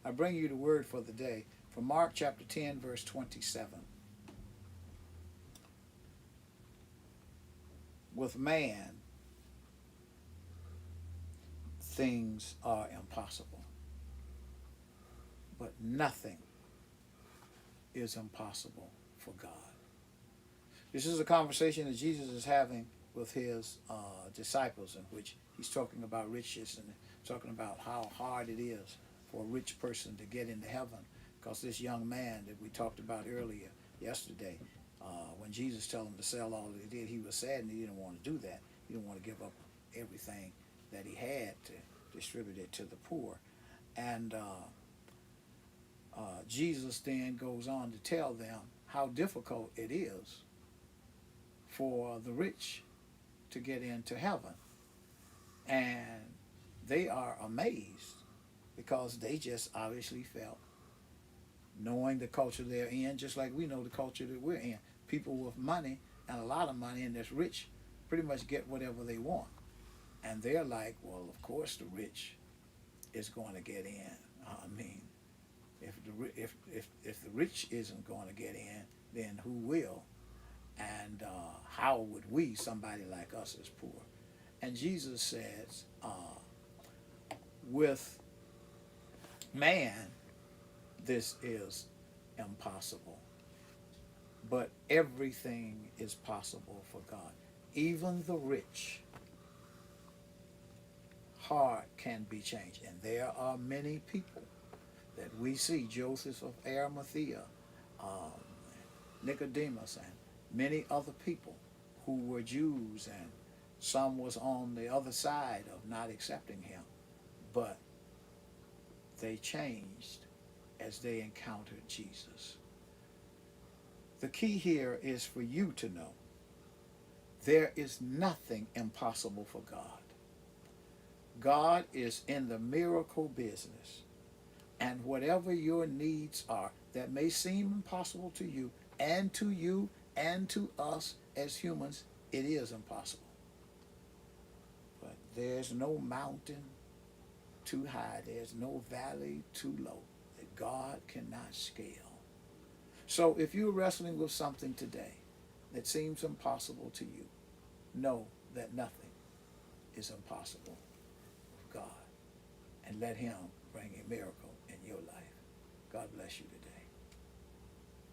I bring you the word for the day from Mark chapter 10, verse 27. With man, things are impossible, but nothing is impossible for God. This is a conversation that Jesus is having with his disciples, in which he's talking about riches and talking about how hard it is for a rich person to get into heaven. Because this young man that we talked about earlier yesterday, when Jesus told him to sell all that he did, he was sad and he didn't want to do that. He didn't want to give up everything that he had to distribute it to the poor. And Jesus then goes on to tell them how difficult it is for the rich to get into heaven. And they are amazed because they just obviously felt, knowing the culture they're in, just like we know the culture that we're in. People with money and a lot of money and that's rich pretty much get whatever they want. And they're like, well, of course the rich is going to get in. I mean, if the rich isn't going to get in, then who will? And how would we, somebody like us, is poor? And Jesus says, with man, this is impossible. But everything is possible for God. Even the rich heart can be changed. And there are many people that we see, Joseph of Arimathea, um, Nicodemus, and many other people who were Jews, and some was on the other side of not accepting him, but they changed as they encountered Jesus. The key here is for you to know there is nothing impossible for God. God is in the miracle business, and whatever your needs are that may seem impossible to you and to us as humans, it is impossible. But there's no mountain too high, there's no valley too low that God cannot scale. So if you're wrestling with something today that seems impossible to you, know that nothing is impossible with God, and let him bring a miracle in your life. God bless you today.